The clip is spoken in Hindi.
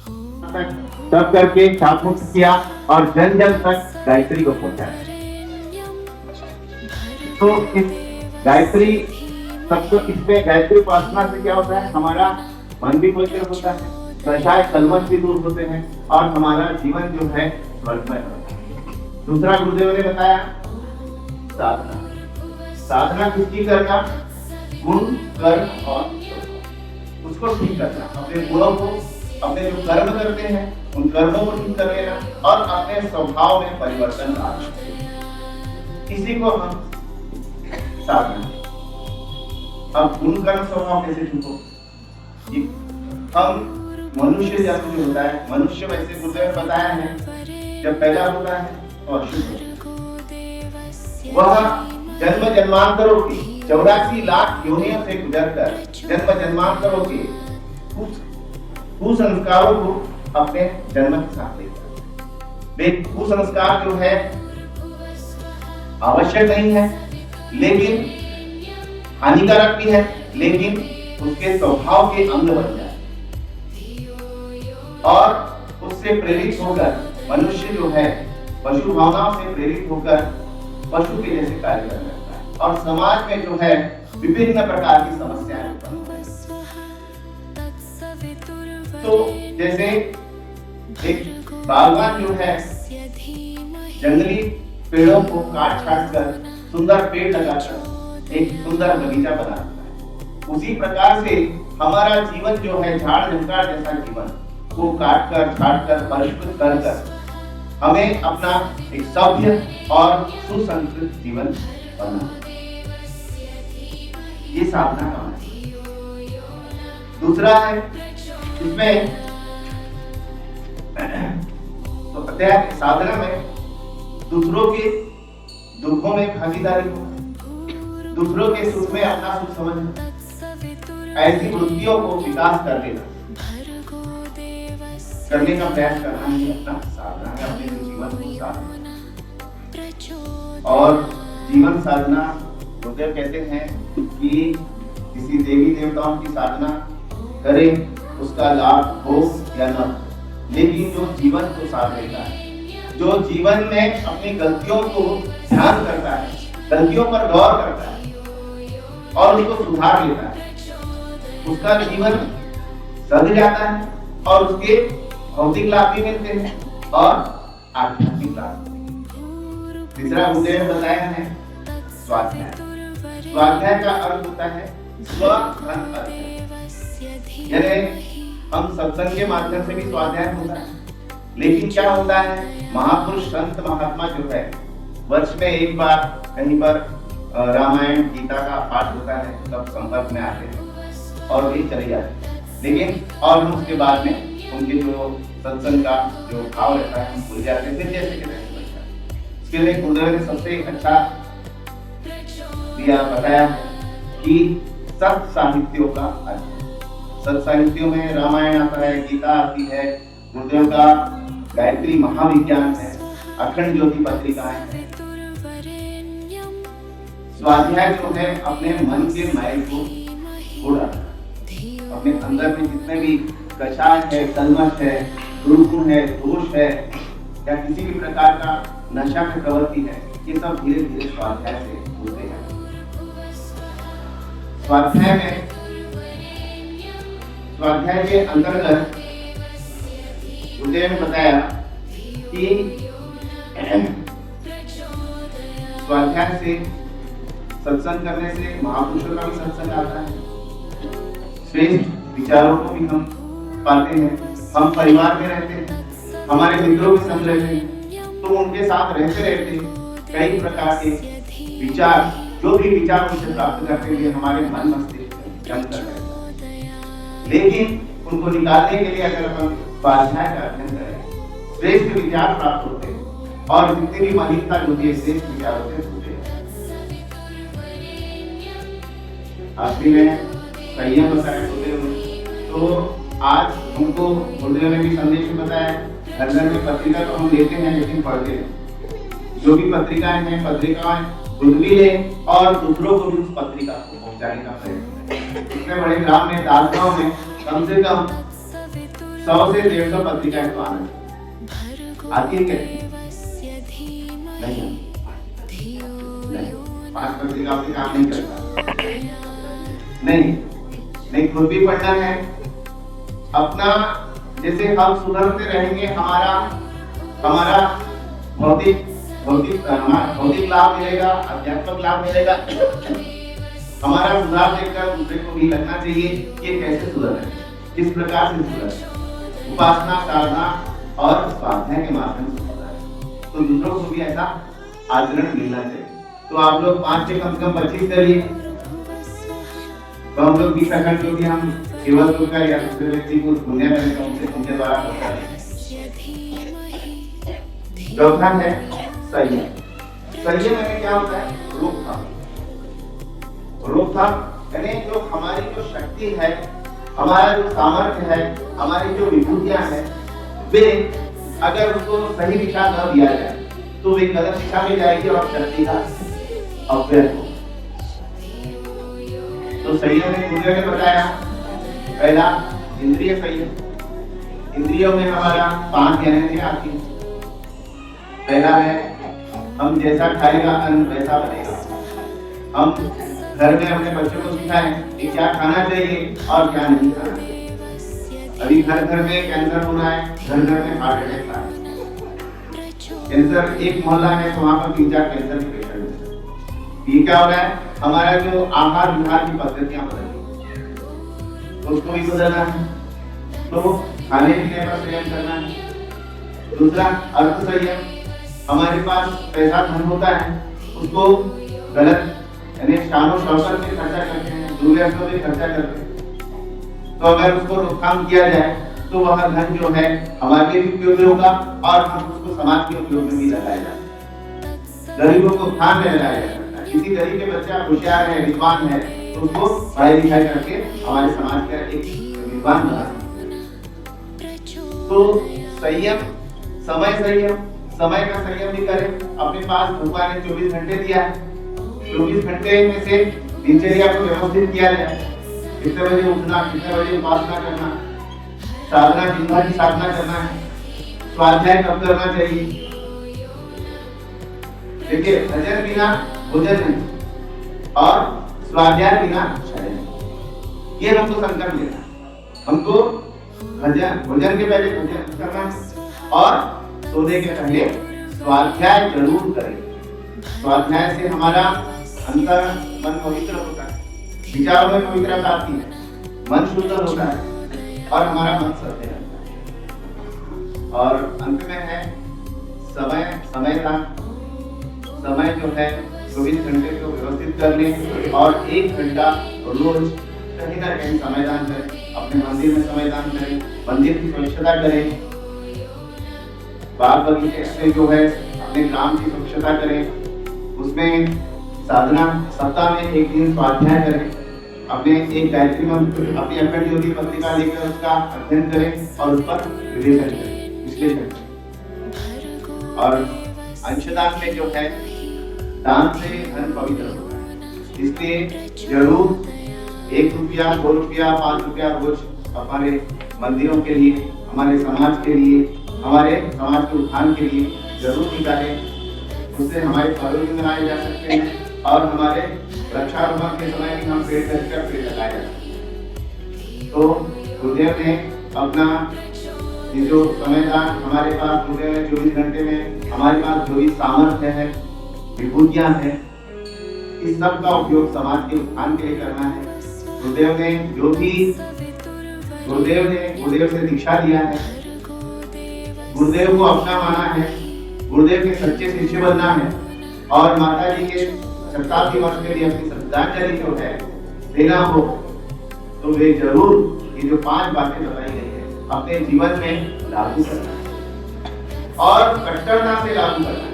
तब करके शांतमुक्त किया और जन जन तक गायत्री को पहुंचाया। तो इस गायत्री सबको, इसमें गायत्री उपासना से क्या होता है, हमारा मन भी पवित्र होता है, कषाय कलमश भी दूर होते हैं और हमारा जीवन जो है स्वर्गमय होता है। दूसरा गुरुदेव ने बताया साधना। साधना किसकी करना, गुण कर्म और उसको ठीक करना, अपने गुणों को, अपने जो कर्म करते हैं उन कर्मों को ठीक कर लेना और अपने स्वभाव में परिवर्तन लाना, इसी को हम साधना। अब गुण कर्म स्वभाव कैसे ठीक हो, हम मनुष्य जन्म जो होता है, मनुष्य वैसे गुरुदेव ने बताया है जब पैदा होता है तो अशुद्ध, वह जन्म जन्मांतरों की 84 लाख योनियों से गुजरकर जन्म जन्मांतरों के कुसंस्कारों को अपने जन्म के साथ लेता है। वे कुसंस्कार जो है आवश्यक नहीं है, लेकिन हानिकारक भी है, लेकिन उसके स्वभाव के अंग बन जाए और उससे प्रेरित होकर मनुष्य जो है पशु भावनाओं से प्रेरित होकर पशु के जैसे कार्य करने लगता है और समाज में जो है विभिन्न प्रकार की समस्याएं उत्पन्न होती हैं। तो जैसे एक बागवान जो है जंगली पेड़ों को काट छाट कर सुंदर पेड़ लगाकर एक सुंदर बगीचा बनाता है, उसी प्रकार से हमारा जीवन जो है झाड़ झंकार जैसा जीवन को काट कर छाट कर परिष्कृत कर कर हमें अपना एक सभ्य और सुसंस्कृत जीवन बनाना, ये साधना का है। दूसरा है इसमें तो अध्याय साधना में दूसरों के दुखों में भागीदारी हो, दूसरों के सुख में अपना सुख समझना, ऐसी वृत्तियों को विकास कर लेना, करने का प्रयास करना ही अपना साधना है, अपने जीवन को साधना। और जीवन साधना गुरुदेव कहते हैं कि किसी देवी देवताओं की साधना करें, उसका लाभ हो या न हो, लेकिन जो जीवन को साध लेता है, जो जीवन में अपनी गलतियों को ध्यान करता है, गलतियों पर गौर करता है और उसको सुधार लेता है, उसका जीवन सध जाता है और उसके भौतिक लाभ भी मिलते हैं और आध्यात्मिक लाभ। तीसरा गुरुदेव ने बताया है स्वाध्याय। स्वाध्याय का अर्थ होता है स्वधन अध्ययन, यानी हम सत्संग के माध्यम से भी स्वाध्याय होता है, लेकिन क्या होता है, महापुरुष संत महात्मा जो है वर्ष में एक बार कहीं पर रामायण गीता का पाठ होता है, तब संपर्क में आते हैं और वे चले जाते हैं, लेकिन और हम उसके बाद में उनके जो सत्संग का जो भाव रहता है हम भूल जाते हैं, फिर जैसे के तैसे बन जाते हैं। इसके लिए गुरुदेव ने सबसे अच्छा दिया बताया कि सत साहित्यों का अध्ययन। सत साहित्यों में रामायण आता है, गीता आती है, गुरुदेव का गायत्री महाविज्ञान है, अखंड ज्योति पत्रिकाएं हैं। स्वाध्याय जो है अपने मन के मैल को छोड़ा, अपने अंदर में जितने भी कषाय है, कलमश है, दुर्गुण है, दोष है या किसी भी प्रकार का नशा में प्रवृत्ति है, ये सब धीरे धीरे स्वाध्याय से होते हैं। स्वाध्याय के अंतर्गत गुरुदेव ने बताया कि स्वाध्याय से सत्संग करने से महापुरुषों का भी सत्संग आता है, श्रेष्ठ विचारों को भी हम पाते हैं, हम परिवार में रहते हैं, हमारे मित्रों के संग रहते हैं, तो उनके साथ रहते रहते कई प्रकार के विचार, जो भी विचार उनसे प्राप्त करते हुए हमारे मन मस्तिष्क में जम कर रहते हैं, लेकिन उनको निकालने के लिए अगर हम स्वाध्याय का अध्ययन करें, श्रेष्ठ विचार प्राप्त होते हैं और जितनी भी मलिनता होती है श्रेष्ठ विचार होते हैं। आखिरी में संयम बताया गुरुदेव ने, तो आज हमको गुरुदेव ने भी संदेश बताया, घर घर में पत्रिका तो हम लेते हैं लेकिन पढ़ते हैं, जो भी पत्रिकाएं हैं पत्रिकाएं खुद भी लें और दूसरों को भी उस पत्रिका को पहुंचाने का प्रयत्न करें। इतने बड़े ग्राम में, दासगांव में कम से कम 100 से 150 पत्रिकाएं तो आना आती है क्या? नहीं, 5 पत्रिकाओं से काम नहीं करता। नहीं खुद भी पढ़ना है अपना। जैसे हम सुधरते रहेंगे, हमारा भौतिक लाभ मिलेगा, अध्यात्मक लाभ मिलेगा। हमारा सुधार देखकर दूसरे को भी लगना चाहिए कि ये कैसे सुधर है, किस प्रकार से सुधर है। उपासना, साधना और स्वाध्याय के माध्यम से सुधर है, तो दूसरों को भी ऐसा आचरण मिलना चाहिए। तो आप लोग 5 से कम 25 करिए, तो हम लोग 20 सेकंड जो भी हम केवल तो का या दूसरे व्यक्ति को दुनिया में उनके द्वारा होता है। चौथा है संयम। संयम में क्या होता है? रोकथाम यानी जो हमारी जो शक्ति है, हमारा जो सामर्थ्य है, हमारी जो विभूतियां हैं, वे अगर उसको सही दिशा न दिया जाए तो वे गलत दिशा में जाएगी और शक्ति का अपव्यय होगा। तो संयम में गुरुदेव ने बताया, पहला इंद्रिय संयम। इंद्रियों में हमारा 5 ज्ञानेंद्रियां आती हैं। पहला है हम जैसा खाएगा अन्न वैसा बनेगा। हम घर में अपने बच्चों को सिखाएं कि क्या खाना चाहिए और क्या नहीं खाना चाहिए। अभी घर में कैंसर हो रहा है, घर में हार्ट अटैक आ रहा है। कैंसर एक मोहल्ला है तो वहां पर 3-4 कैंसर के पेशेंट हैं। ये क्या हो रहा है? हमारा जो आहार विहार की पद्धतियां बदल गई, तो उसको भी बदलना है। तो खाने पीने पर संयम करना है। दूसरा अर्थ संयम। हमारे पास पैसा धन होता है, उसको गलत यानी शानो शौकत में खर्चा करते हैं, दुर्व्यसनों में खर्चा करते हैं। तो अगर उसको रोकथाम किया जाए तो वह धन जो है हमारे लिए उपयोग में होगा और हम उसको समाज के उपयोग में भी लगाया जाए। गरीबों को खान में लगाया जा सकता है। किसी गरीब के बच्चा होशियार है, विद्वान है, तो उसको पढ़ाई लिखाई करके हमारे समाज का एक विद्वान बना सकते हैं। तो संयम, समय का संयम भी करें। अपने पास भगवान ने 24 घंटे दिया है, 24 घंटे में से दिनचर्या को व्यवस्थित किया जाए। कितने बजे उठना, कितने बजे उपासना करना, साधना जिंदा की साधना करना है, स्वाध्याय कब करना चाहिए। देखिए, भजन बिना भोजन नहीं और स्वाध्याय बिना शयन नहीं। ये हमको संकल्प लेना है। हमको भोजन के पहले भोजन करना है और सोने के पहले स्वाध्याय जरूर करें। स्वाध्याय से हमारा अंतर मन पवित्र होता है, विचारों में पवित्रता आती है, मन शुद्ध होता है और हमारा मन सत्य रहता है। और अंत में है समय जो है 24 घंटे को व्यवस्थित कर लें और 1 घंटा रोज कहीं ना कहीं समयदान करें। अपने मंदिर में समयदान करें, मंदिर की स्वच्छता करें, बाग बगीचे से जो है अपने ग्राम की स्वच्छता करें। उसमें साधना, सप्ताह में 1 दिन स्वाध्याय करें। अपने एक गायत्री मंत्र, अपनी अखंड ज्योति पत्रिका लेकर उसका अध्ययन करें और उस पर विश्लेषण करें। और अंशदान में जो है, दान से धन पवित्र होता है, इसलिए जरूर 1 रुपया, 2 रुपया, 5 रुपया रोज हमारे मंदिरों के लिए, हमारे समाज के लिए, हमारे समाज के उत्थान के लिए जरूर निकालें। उससे हमारे पर्व भी मनाए जा सकते हैं और हमारे वृक्षारोपण के समय भी हम पेड़ लगाए जा सकते हैं। तो गुरुदेव ने अपना ये जो समयदान हमारे पास, गुरुदेव ने 24 घंटे में हमारे पास जो भी सामर्थ्य है, विभूतियां हैं, इस सब का उपयोग समाज के उत्थान के लिए करना है। गुरुदेव ने जो भी गुरुदेव से दीक्षा लिया है, गुरुदेव को अपना माना है, गुरुदेव के सच्चे शिष्य बनना है और माता जी के शताब्दी वर्ष के लिए अपनी श्रद्धांजलि जो है देना हो, तो वे जरूर ये जो 5 बातें बताई गई है अपने जीवन में लागू करना और कट्टरता से लागू करना।